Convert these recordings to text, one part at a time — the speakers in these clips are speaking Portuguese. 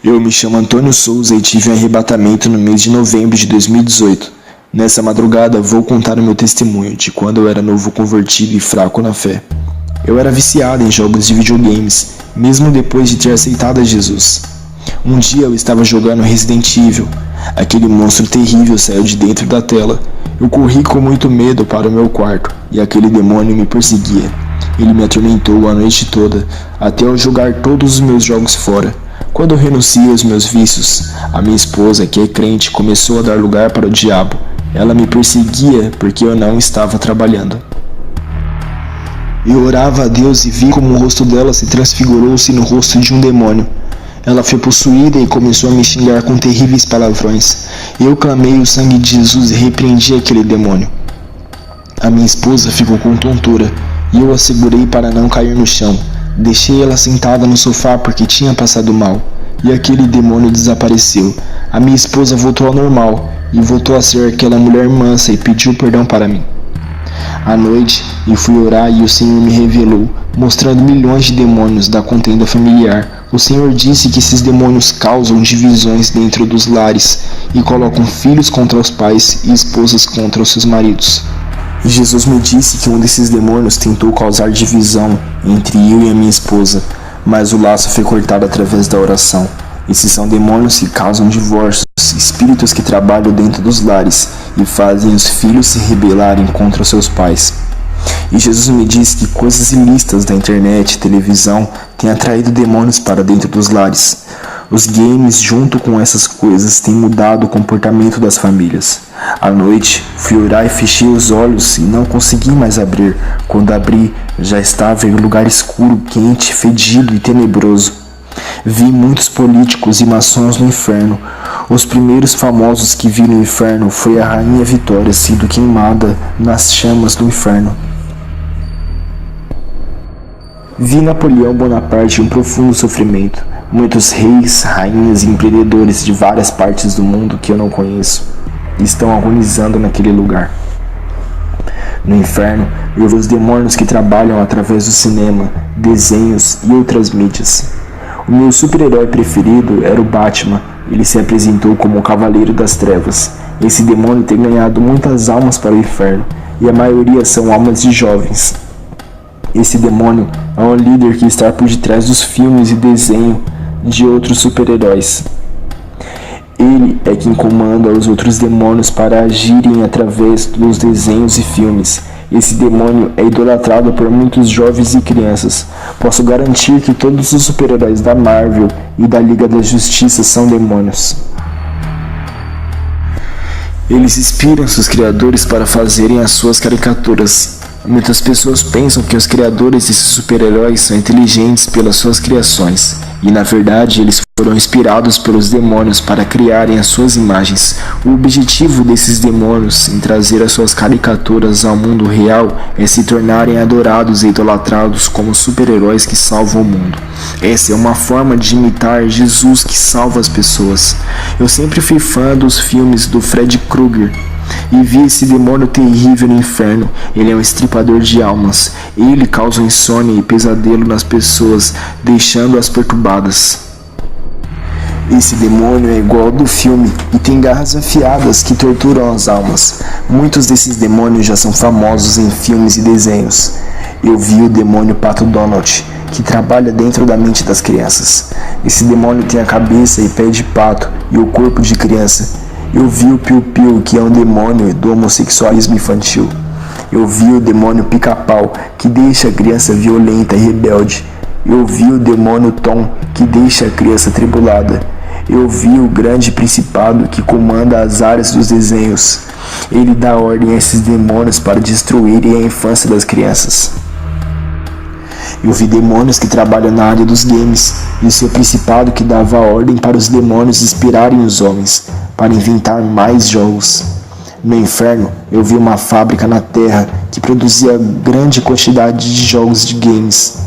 Eu me chamo Antônio Souza e tive um arrebatamento no mês de novembro de 2018. Nessa madrugada vou contar o meu testemunho de quando eu era novo convertido e fraco na fé. Eu era viciado em jogos de videogames, mesmo depois de ter aceitado a Jesus. Um dia eu estava jogando Resident Evil. Aquele monstro terrível saiu de dentro da tela. Eu corri com muito medo para o meu quarto e aquele demônio me perseguia. Ele me atormentou a noite toda, até eu jogar todos os meus jogos fora. Quando eu renunciei aos meus vícios, a minha esposa, que é crente, começou a dar lugar para o diabo. Ela me perseguia porque eu não estava trabalhando. Eu orava a Deus e vi como o rosto dela se transfigurou-se no rosto de um demônio. Ela foi possuída e começou a me xingar com terríveis palavrões. Eu clamei o sangue de Jesus e repreendi aquele demônio. A minha esposa ficou com tontura e eu a segurei para não cair no chão. Deixei ela sentada no sofá porque tinha passado mal, e aquele demônio desapareceu. A minha esposa voltou ao normal, e voltou a ser aquela mulher mansa e pediu perdão para mim. À noite, eu fui orar e o Senhor me revelou, mostrando milhões de demônios da contenda familiar. O Senhor disse que esses demônios causam divisões dentro dos lares, e colocam filhos contra os pais e esposas contra os seus maridos. E Jesus me disse que um desses demônios tentou causar divisão entre eu e a minha esposa, mas o laço foi cortado através da oração. Esses são demônios que causam divórcios, espíritos que trabalham dentro dos lares e fazem os filhos se rebelarem contra os seus pais. E Jesus me disse que coisas ilícitas da internet e televisão têm atraído demônios para dentro dos lares. Os games, junto com essas coisas, têm mudado o comportamento das famílias. À noite, fui orar e fechei os olhos e não consegui mais abrir. Quando abri, já estava em um lugar escuro, quente, fedido e tenebroso. Vi muitos políticos e maçons no inferno. Os primeiros famosos que vi no inferno foi a Rainha Vitória sendo queimada nas chamas do inferno. Vi Napoleão Bonaparte em um profundo sofrimento. Muitos reis, rainhas e empreendedores de várias partes do mundo que eu não conheço estão agonizando naquele lugar. No inferno, eu vi os demônios que trabalham através do cinema, desenhos e outras mídias. O meu super-herói preferido era o Batman. Ele se apresentou como o Cavaleiro das Trevas. Esse demônio tem ganhado muitas almas para o inferno, e a maioria são almas de jovens. Esse demônio é o líder que está por detrás dos filmes e desenhos de outros super-heróis. Ele é quem comanda os outros demônios para agirem através dos desenhos e filmes. Esse demônio é idolatrado por muitos jovens e crianças. Posso garantir que todos os super-heróis da Marvel e da Liga da Justiça são demônios. Eles inspiram seus criadores para fazerem as suas caricaturas. Muitas pessoas pensam que os criadores desses super-heróis são inteligentes pelas suas criações, e na verdade eles foram inspirados pelos demônios para criarem as suas imagens. O objetivo desses demônios em trazer as suas caricaturas ao mundo real é se tornarem adorados e idolatrados como super-heróis que salvam o mundo. Essa é uma forma de imitar Jesus que salva as pessoas. Eu sempre fui fã dos filmes do Fred Krueger e vi esse demônio terrível no inferno. Ele é um estripador de almas. Ele causa insônia e pesadelo nas pessoas, deixando-as perturbadas. Esse demônio é igual ao do filme e tem garras afiadas que torturam as almas. Muitos desses demônios já são famosos em filmes e desenhos. Eu vi o demônio Pato Donald, que trabalha dentro da mente das crianças. Esse demônio tem a cabeça e pé de pato e o corpo de criança. Eu vi o Piu Piu, que é um demônio do homossexualismo infantil. Eu vi o demônio Pica-Pau, que deixa a criança violenta e rebelde. Eu vi o demônio Tom, que deixa a criança tribulada. Eu vi o grande principado que comanda as áreas dos desenhos. Ele dá ordem a esses demônios para destruírem a infância das crianças. Eu vi demônios que trabalham na área dos games, e o seu principado que dava ordem para os demônios inspirarem os homens, para inventar mais jogos. No inferno, eu vi uma fábrica na terra que produzia grande quantidade de jogos de games.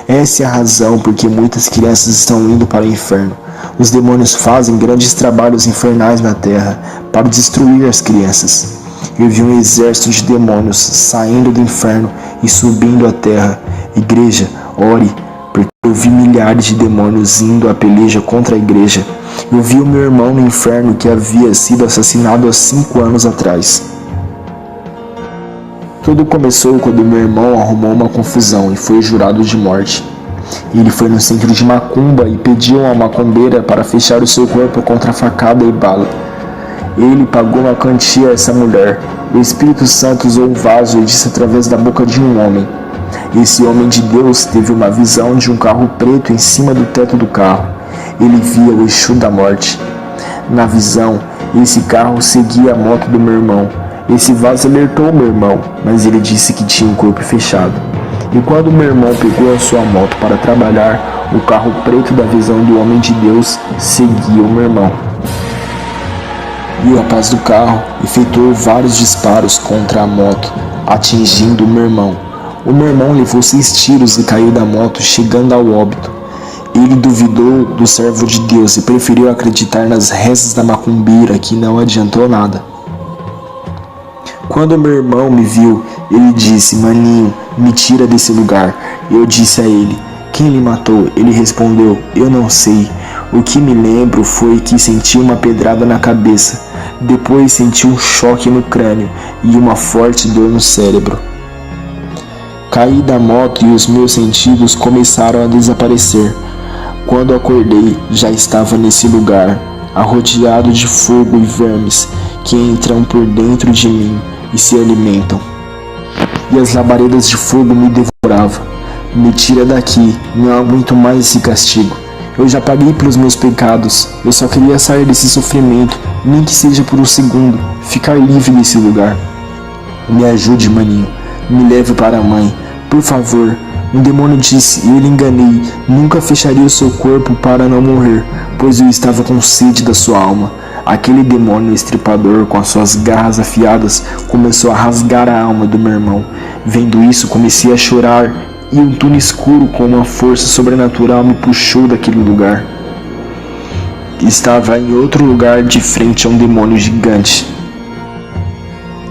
Essa é a razão por que muitas crianças estão indo para o inferno. Os demônios fazem grandes trabalhos infernais na terra para destruir as crianças. Eu vi um exército de demônios saindo do inferno e subindo à terra. Igreja, ore, porque eu vi milhares de demônios indo à peleja contra a igreja. Eu vi o meu irmão no inferno que havia sido assassinado há 5 anos atrás. Tudo começou quando meu irmão arrumou uma confusão e foi jurado de morte. Ele foi no centro de macumba e pediu a uma macumbeira para fechar o seu corpo contra facada e bala. Ele pagou uma quantia a essa mulher. O Espírito Santo usou um vaso e disse através da boca de um homem. Esse homem de Deus teve uma visão de um carro preto em cima do teto do carro. Ele via o Exu da morte. Na visão, esse carro seguia a moto do meu irmão. Esse vaso alertou meu irmão, mas ele disse que tinha o corpo fechado. E quando meu irmão pegou a sua moto para trabalhar, o carro preto da visão do homem de Deus seguia o meu irmão. E o rapaz do carro efetuou vários disparos contra a moto, atingindo o meu irmão. O meu irmão levou 6 tiros e caiu da moto, chegando ao óbito. Ele duvidou do servo de Deus e preferiu acreditar nas rezas da macumbeira, que não adiantou nada. Quando meu irmão me viu, ele disse: "Maninho, me tira desse lugar." Eu disse a ele: "Quem lhe matou?" Ele respondeu: "Eu não sei. O que me lembro foi que senti uma pedrada na cabeça. Depois senti um choque no crânio e uma forte dor no cérebro. Caí da moto e os meus sentidos começaram a desaparecer. Quando acordei, já estava nesse lugar, arrodeado de fogo e vermes que entram por dentro de mim e se alimentam. E as labaredas de fogo me devoravam. Me tira daqui, não aguento mais esse castigo. Eu já paguei pelos meus pecados, eu só queria sair desse sofrimento, nem que seja por um segundo, ficar livre desse lugar. Me ajude, maninho, me leve para a mãe, por favor." Um demônio disse, e eu lhe enganei, nunca fecharia o seu corpo para não morrer, pois eu estava com sede da sua alma. Aquele demônio estripador, com as suas garras afiadas, começou a rasgar a alma do meu irmão. Vendo isso, comecei a chorar, e um túnel escuro com uma força sobrenatural me puxou daquele lugar. Estava em outro lugar de frente a um demônio gigante.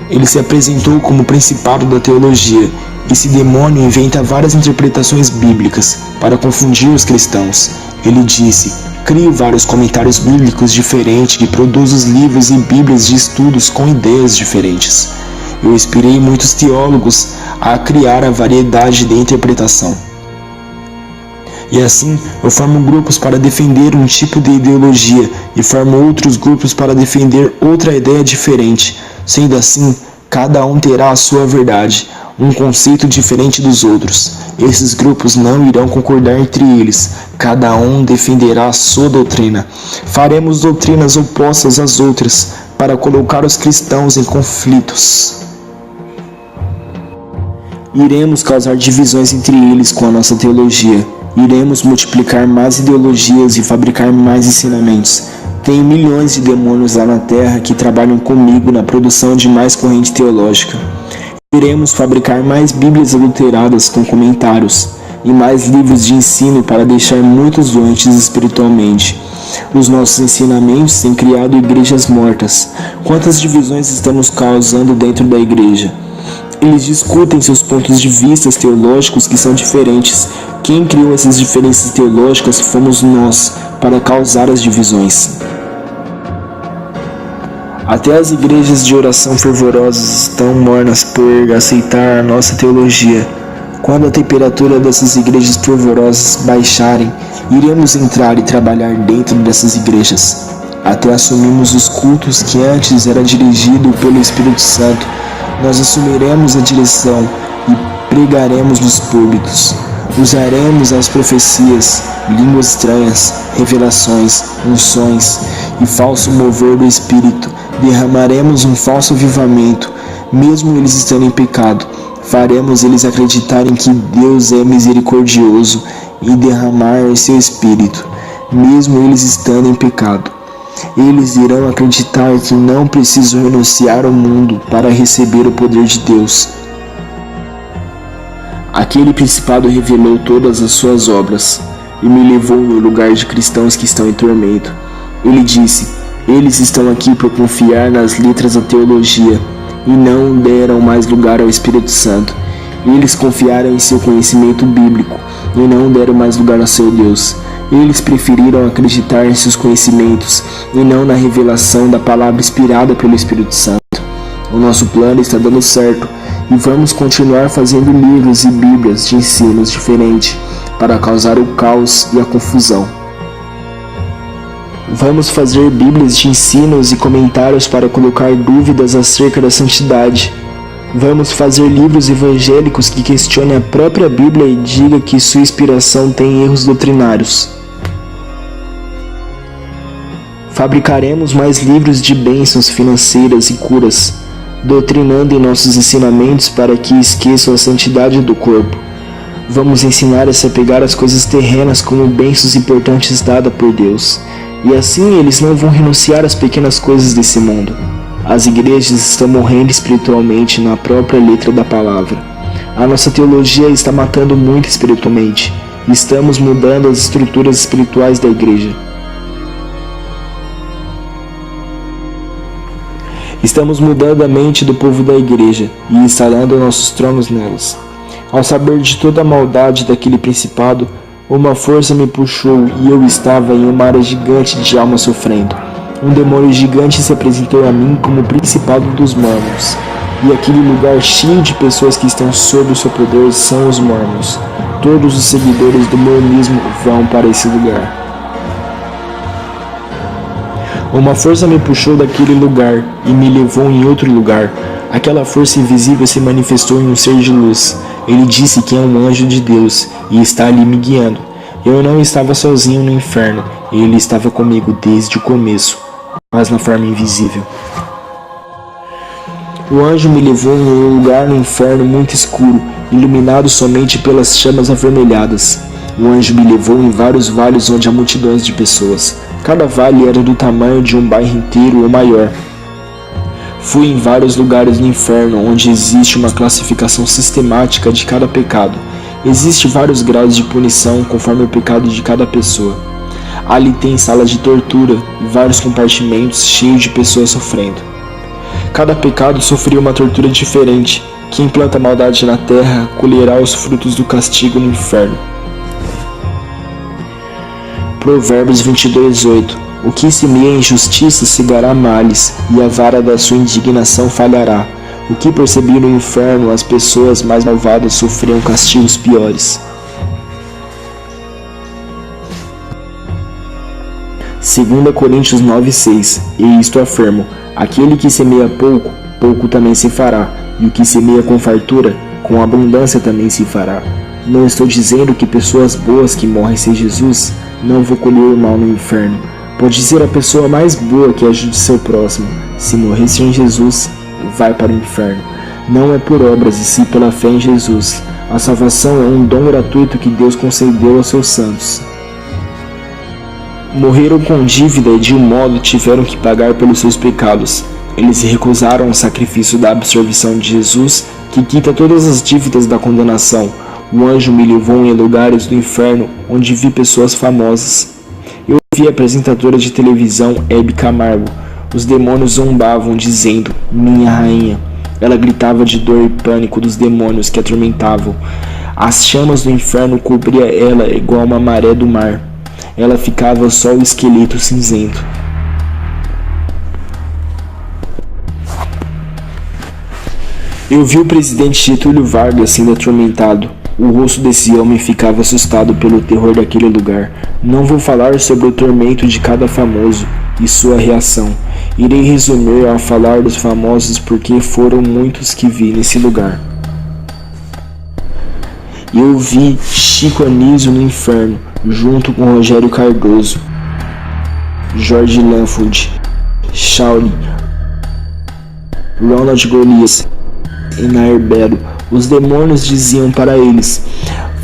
Ele se apresentou como principado da teologia. Esse demônio inventa várias interpretações bíblicas para confundir os cristãos. Ele disse: "Crio vários comentários bíblicos diferentes e produzo os livros e bíblias de estudos com ideias diferentes. Eu inspirei muitos teólogos a criar a variedade de interpretação. E assim, eu formo grupos para defender um tipo de ideologia e formo outros grupos para defender outra ideia diferente. Sendo assim, cada um terá a sua verdade, um conceito diferente dos outros. Esses grupos não irão concordar entre eles, cada um defenderá a sua doutrina. Faremos doutrinas opostas às outras, para colocar os cristãos em conflitos. Iremos causar divisões entre eles com a nossa teologia. Iremos multiplicar mais ideologias e fabricar mais ensinamentos. Tenho milhões de demônios lá na Terra que trabalham comigo na produção de mais corrente teológica. Iremos fabricar mais bíblias adulteradas com comentários e mais livros de ensino para deixar muitos doentes espiritualmente. Os nossos ensinamentos têm criado igrejas mortas. Quantas divisões estamos causando dentro da igreja? Eles discutem seus pontos de vista teológicos que são diferentes. Quem criou essas diferenças teológicas fomos nós, para causar as divisões. Até as igrejas de oração fervorosas estão mornas por aceitar a nossa teologia. Quando a temperatura dessas igrejas fervorosas baixarem, iremos entrar e trabalhar dentro dessas igrejas. Até assumimos os cultos que antes era dirigido pelo Espírito Santo. Nós assumiremos a direção e pregaremos nos púlpitos. Usaremos as profecias, línguas estranhas, revelações, unções e falso mover do Espírito. Derramaremos um falso avivamento, mesmo eles estando em pecado. Faremos eles acreditarem que Deus é misericordioso e derramar seu Espírito, mesmo eles estando em pecado. Eles irão acreditar que não precisam renunciar ao mundo para receber o poder de Deus. Aquele principado revelou todas as suas obras e me levou no lugar de cristãos que estão em tormento. Ele disse: eles estão aqui por confiar nas letras da teologia e não deram mais lugar ao Espírito Santo. Eles confiaram em seu conhecimento bíblico e não deram mais lugar a seu Deus. Eles preferiram acreditar em seus conhecimentos e não na revelação da palavra inspirada pelo Espírito Santo. O nosso plano está dando certo e vamos continuar fazendo livros e bíblias de ensinos diferentes para causar o caos e a confusão. Vamos fazer bíblias de ensinos e comentários para colocar dúvidas acerca da santidade. Vamos fazer livros evangélicos que questionem a própria Bíblia e digam que sua inspiração tem erros doutrinários. Fabricaremos mais livros de bênçãos financeiras e curas, doutrinando em nossos ensinamentos para que esqueçam a santidade do corpo. Vamos ensinar a se apegar às coisas terrenas como bênçãos importantes dadas por Deus, e assim eles não vão renunciar às pequenas coisas desse mundo. As igrejas estão morrendo espiritualmente na própria letra da palavra. A nossa teologia está matando muito espiritualmente. Estamos mudando as estruturas espirituais da igreja. Estamos mudando a mente do povo da igreja e instalando nossos tronos nelas. Ao saber de toda a maldade daquele principado, uma força me puxou e eu estava em uma área gigante de alma sofrendo. Um demônio gigante se apresentou a mim como principado dos mormons. E aquele lugar cheio de pessoas que estão sob o seu poder são os mormons. Todos os seguidores do mormonismo vão para esse lugar. Uma força me puxou daquele lugar e me levou em outro lugar. Aquela força invisível se manifestou em um ser de luz. Ele disse que é um anjo de Deus e está ali me guiando. Eu não estava sozinho no inferno, ele estava comigo desde o começo, mas na forma invisível. O anjo me levou em um lugar no inferno muito escuro, iluminado somente pelas chamas avermelhadas. O anjo me levou em vários vales onde há multidões de pessoas. Cada vale era do tamanho de um bairro inteiro ou maior. Fui em vários lugares no inferno onde existe uma classificação sistemática de cada pecado. Existem vários graus de punição conforme o pecado de cada pessoa. Ali tem salas de tortura e vários compartimentos cheios de pessoas sofrendo. Cada pecado sofria uma tortura diferente. Quem planta maldade na terra colherá os frutos do castigo no inferno. Provérbios 22:8. O que semeia injustiça cegará males, e a vara da sua indignação falhará. O que percebi no inferno, as pessoas mais malvadas sofriam castigos piores. 2 Coríntios 9:6. E isto afirmo: aquele que semeia pouco, pouco também se fará, e o que semeia com fartura, com abundância também se fará. Não estou dizendo que pessoas boas que morrem sem Jesus não vão colher o mal no inferno. Pode ser a pessoa mais boa que ajude seu próximo. Se morrer sem Jesus, vai para o inferno. Não é por obras e sim pela fé em Jesus. A salvação é um dom gratuito que Deus concedeu aos seus santos. Morreram com dívida e de um modo tiveram que pagar pelos seus pecados. Eles recusaram o sacrifício da absolvição de Jesus, que quita todas as dívidas da condenação. O anjo me levou em lugares do inferno onde vi pessoas famosas. Eu vi a apresentadora de televisão Hebe Camargo. Os demônios zombavam, dizendo: minha rainha. Ela gritava de dor e pânico dos demônios que a atormentavam. As chamas do inferno cobriam ela igual uma maré do mar. Ela ficava só o esqueleto cinzento. Eu vi o presidente Getúlio Vargas sendo atormentado. O rosto desse homem ficava assustado pelo terror daquele lugar. Não vou falar sobre o tormento de cada famoso e sua reação. Irei resumir ao falar dos famosos porque foram muitos que vi nesse lugar. Eu vi Chico Anísio no inferno, junto com Rogério Cardoso, Jorge Lanford, Shaolin, Ronald Golias e Nair Belo. Os demônios diziam para eles: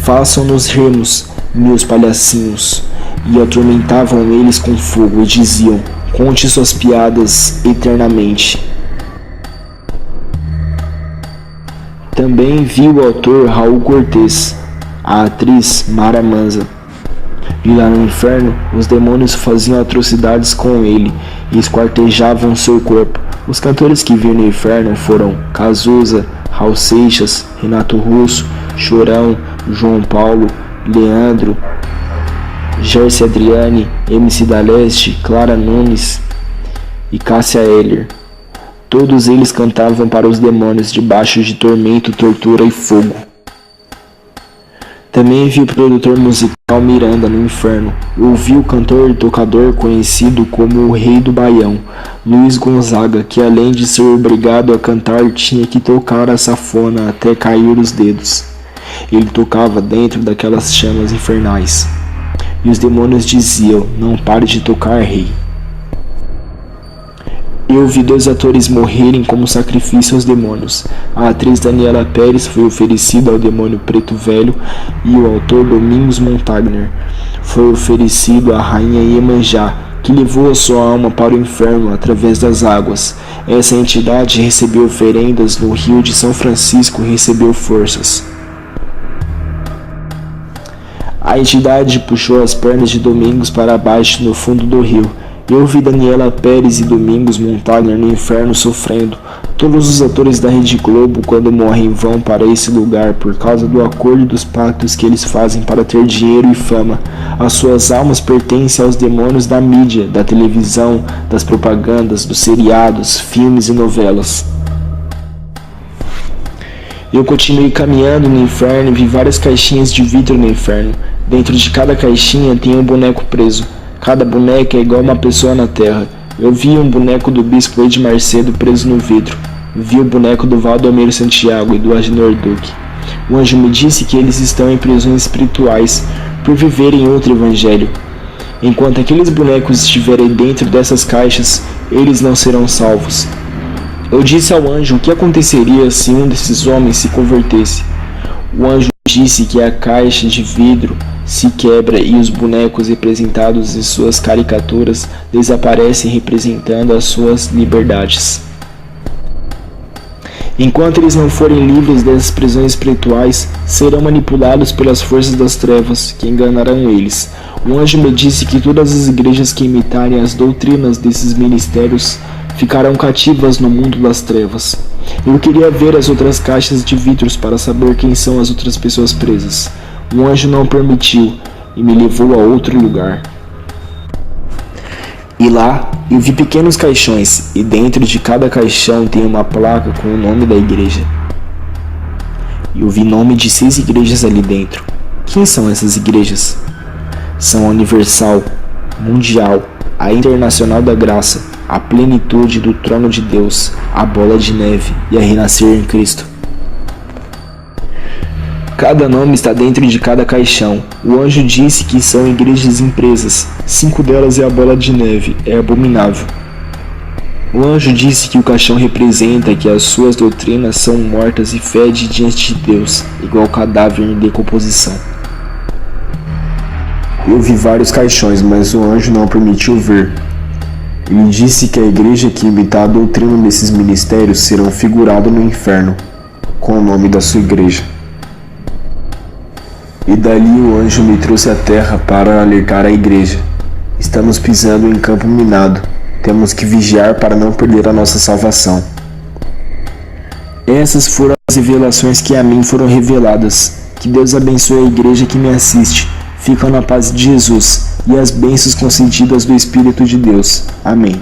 façam-nos rirmos, meus palhacinhos. E atormentavam eles com fogo e diziam: conte suas piadas eternamente. Também vi o autor Raul Cortez, a atriz Mara Manza. E lá no inferno, os demônios faziam atrocidades com ele e esquartejavam seu corpo. Os cantores que vi no inferno foram Cazuza, Raul Seixas, Renato Russo, Chorão, João Paulo, Leandro, Gercy Adriane, MC da Leste, Clara Nunes e Cássia Eller. Todos eles cantavam para os demônios debaixo de tormento, tortura e fogo. Também vi o produtor musical Miranda no inferno. Ouvi o cantor e tocador conhecido como o Rei do Baião, Luiz Gonzaga, que além de ser obrigado a cantar, tinha que tocar a sanfona até cair os dedos. Ele tocava dentro daquelas chamas infernais. E os demônios diziam: "Não pare de tocar, rei." Eu vi 2 atores morrerem como sacrifício aos demônios. A atriz Daniela Pérez foi oferecida ao demônio Preto Velho e o autor Domingos Montagner foi oferecido à rainha Iemanjá, que levou a sua alma para o inferno através das águas. Essa entidade recebeu oferendas no rio de São Francisco e recebeu forças. A entidade puxou as pernas de Domingos para baixo no fundo do rio. Eu vi Daniela Pérez e Domingos Montagner no inferno sofrendo. Todos os atores da Rede Globo, quando morrem, vão para esse lugar por causa do acordo e dos pactos que eles fazem para ter dinheiro e fama. As suas almas pertencem aos demônios da mídia, da televisão, das propagandas, dos seriados, filmes e novelas. Eu continuei caminhando no inferno e vi várias caixinhas de vidro no inferno. Dentro de cada caixinha tem um boneco preso. Cada boneca é igual uma pessoa na terra. Eu vi um boneco do bispo Edmar Macedo preso no vidro. Vi o boneco do Valdomiro Santiago e do Agenor Duque. O anjo me disse que eles estão em prisões espirituais por viverem outro evangelho. Enquanto aqueles bonecos estiverem dentro dessas caixas, eles não serão salvos. Eu disse ao anjo o que aconteceria se um desses homens se convertesse. O anjo disse que a caixa de vidro se quebra e os bonecos representados em suas caricaturas desaparecem representando as suas liberdades. Enquanto eles não forem livres dessas prisões espirituais, serão manipulados pelas forças das trevas, que enganarão eles. O anjo me disse que todas as igrejas que imitarem as doutrinas desses ministérios ficarão cativas no mundo das trevas. Eu queria ver as outras caixas de vidros para saber quem são as outras pessoas presas. O anjo não permitiu e me levou a outro lugar. E lá eu vi pequenos caixões, e dentro de cada caixão tem uma placa com o nome da igreja. Eu vi nome de 6 igrejas ali dentro. Quem são essas igrejas? São a Universal, Mundial, a Internacional da Graça, a Plenitude do Trono de Deus, a Bola de Neve e a Renascer em Cristo. Cada nome está dentro de cada caixão. O anjo disse que são igrejas empresas. 5 delas é a Bola de Neve, é abominável. O anjo disse que o caixão representa que as suas doutrinas são mortas e fede diante de Deus, igual cadáver em decomposição. Eu vi vários caixões, mas o anjo não permitiu ver. Ele disse que a igreja que imitar a doutrina desses ministérios serão figurados no inferno, com o nome da sua igreja. E dali o anjo me trouxe à terra para alertar a igreja. Estamos pisando em campo minado. Temos que vigiar para não perder a nossa salvação. Essas foram as revelações que a mim foram reveladas. Que Deus abençoe a igreja que me assiste. Fica na paz de Jesus e as bênçãos concedidas do Espírito de Deus. Amém.